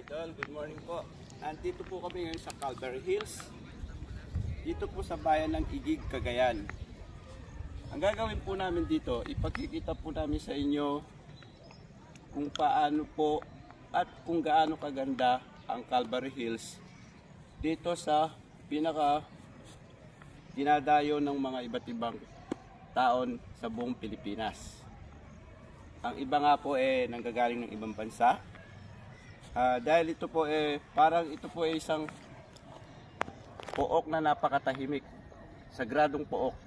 Idol, good morning po. Nandito po kami ngayon sa Calvary Hills. Dito po sa bayan ng Igig, Cagayan. Ang gagawin po namin dito, ipakikita po namin sa inyo kung paano po at kung gaano kaganda ang Calvary Hills dito sa pinaka dinadayo ng mga iba't ibang taon sa buong Pilipinas. Ang iba nga po nanggagaling ng ibang bansa. Dahil ito po parang ito po isang pook na napakatahimik, sagradong pook.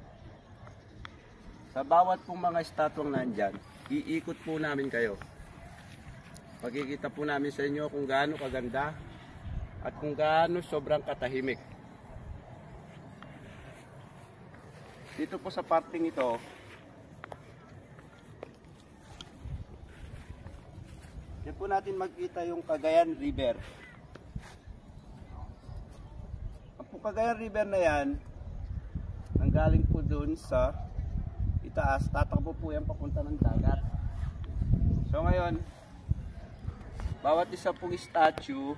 Sa bawat pong mga estatwang nandyan, iikot po namin kayo. Pagkikita po namin sa inyo kung gaano kaganda at kung gaano sobrang katahimik. Dito po sa parting ito, yan po natin magkita yung Cagayan River. Ang po Cagayan River na yan, nanggaling po dun sa itaas, tatakbo po yan papunta ng dagat. So ngayon, bawat isa pong statue,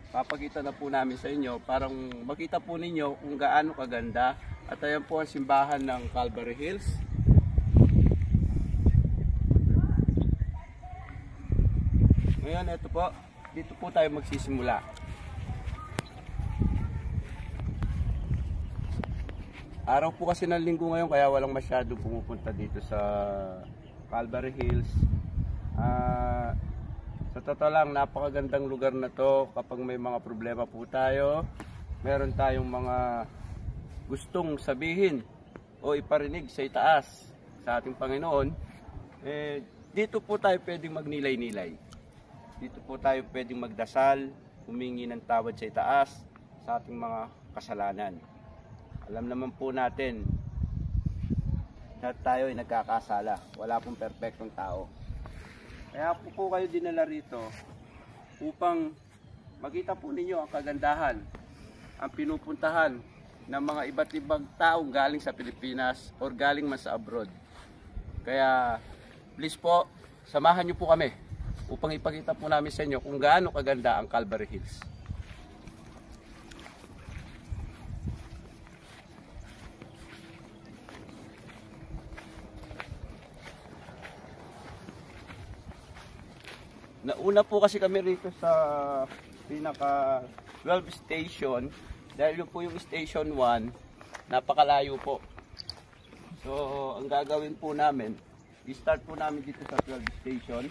papakita na po namin sa inyo, parang makita po ninyo kung gaano kaganda. At ayan po ang simbahan ng Calvary Hills. Ngayon, ito po, dito po tayo magsisimula. Araw po kasi ng linggo ngayon, kaya walang masyado pumupunta dito sa Calvary Hills. Sa totoo lang, napakagandang lugar na to. Kapag may mga problema po tayo, meron tayong mga gustong sabihin o iparinig sa itaas sa ating Panginoon, dito po tayo pwedeng magnilay-nilay. Dito po tayo pwedeng magdasal, humingi ng tawad sa itaas sa ating mga kasalanan. Alam naman po natin na tayo ay nagkakasala. Wala pong perpektong tao. Kaya po kayo dinala rito upang makita po ninyo ang kagandahan, ang pinupuntahan ng mga iba't ibang taong galing sa Pilipinas o galing man sa abroad. Kaya please po, samahan niyo po kami upang ipakita po namin sa inyo kung gaano kaganda ang Calvary Hills. Nauna po kasi kami rito sa pinaka 12 station dahil yun po yung station 1, napakalayo po. So ang gagawin po namin, i-start po namin dito sa 12 station.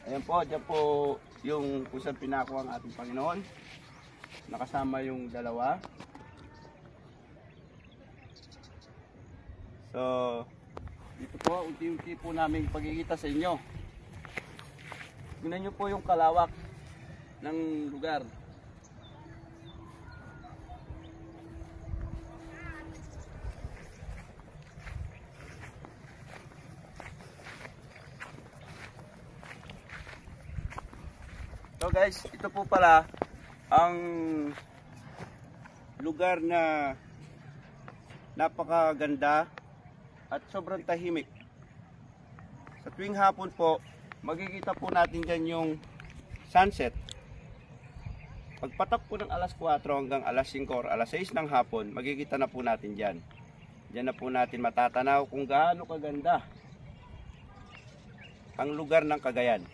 Ayan po, dyan po yung kung saan pinakuha ang ating Panginoon. Nakasama yung dalawa. So, dito po, unti-unti po namin pagkikita sa inyo. Tingnan nyo po yung kalawak ng lugar. So guys, ito po pala ang lugar na napakaganda at sobrang tahimik. Sa tuwing hapon po, makikita po natin dyan yung sunset. Pagpatak po ng alas 4 hanggang alas 5 or alas 6 ng hapon, makikita na po natin dyan. Dyan na po natin matatanaw kung gaano kaganda ang lugar ng Cagayan.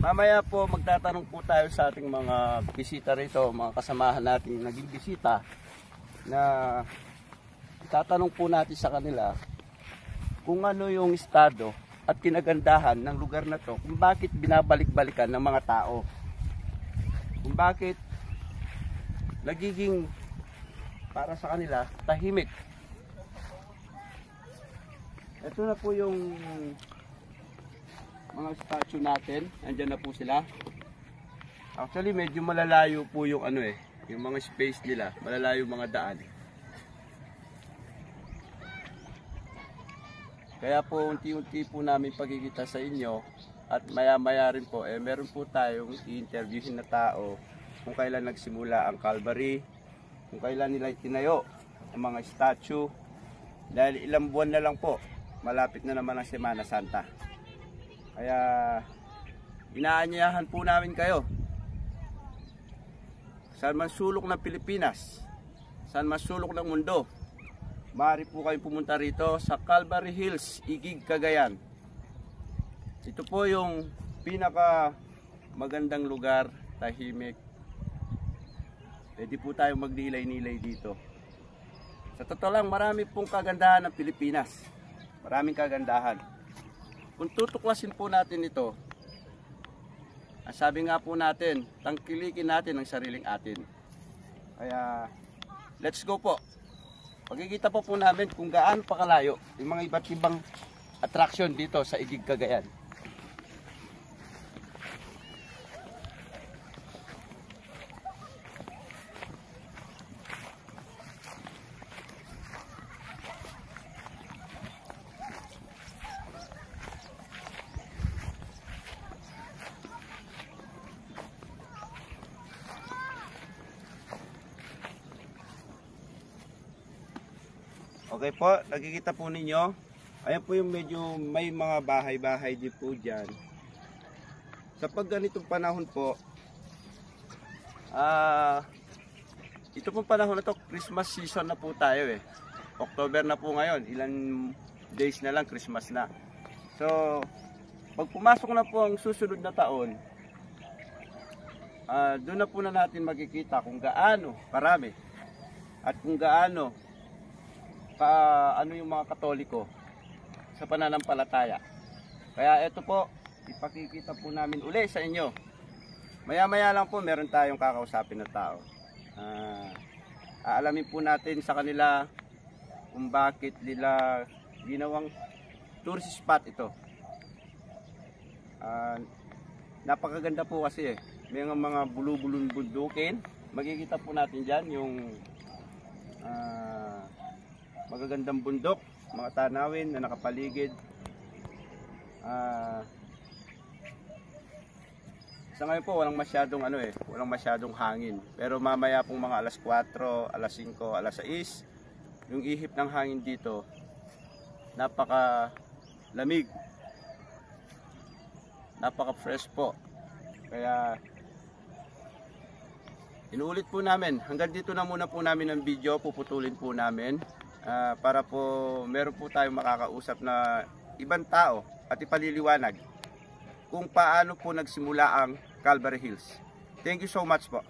Mamaya po magtatanong po tayo sa ating mga bisita rito, mga kasamahan nating naging bisita, na tatanong po natin sa kanila kung ano yung estado at kinagandahan ng lugar na to, kung bakit binabalik-balikan ng mga tao, kung bakit nagiging para sa kanila tahimik. Ito na po yung mga statue natin, andyan na po sila. Actually medyo malalayo po yung yung mga space nila, malalayo mga daan. Kaya po unti-unti po namin pagkikita sa inyo at maya-maya rin po meron po tayong i-interviewin na tao kung kailan nagsimula ang Calvary, kung kailan nila itinayo ang mga statue, dahil ilang buwan na lang po malapit na naman ang Semana Santa. Kaya inaanyayahan po namin kayo, saan man sulok ng Pilipinas, saan man sulok ng mundo, maaari po kayo pumunta rito sa Calvary Hills, Igig, Cagayan. Ito po yung pinaka magandang lugar, tahimik. Pwede po tayong magnilay-nilay dito. Sa totoo lang, marami pong kagandahan ng Pilipinas. Maraming kagandahan. Kung tutuklasin po natin ito, ang sabi nga po natin, tangkilikin natin ang sariling atin. Kaya, let's go po. Pagkikita po namin kung gaano pa kalayo yung mga iba't ibang attraction dito sa Igig, Cagayan. Okay po, nakikita po ninyo. Ayan po yung medyo may mga bahay-bahay din po dyan. Sa pag ganitong panahon po, ito pong panahon na to, Christmas season na po tayo eh. October na po ngayon, ilan days na lang Christmas na. So, pag pumasok na po ang susunod na taon, doon na po na natin makikita kung gaano karami at kung gaano ano yung mga Katoliko sa pananampalataya. Kaya ito po, ipakikita po namin uli sa inyo. Maya-maya lang po meron tayong kakausapin na tao. Aalamin po natin sa kanila kung bakit nila ginawang tourist spot ito. Napakaganda po kasi may mga bulubulong bundukin. Makikita po natin dyan yung magagandang bundok, mga tanawin na nakapaligid. Sa ngayon po walang masyadong hangin. Pero mamaya pong mga alas 4, alas 5, alas 6, yung ihip ng hangin dito napaka lamig. Napaka fresh po. Kaya inuulit po namin, hanggang dito na muna po namin ang video, puputulin po namin. Para po meron po tayong makakausap na ibang tao at ipaliliwanag kung paano po nagsimula ang Calvary Hills. Thank you so much po.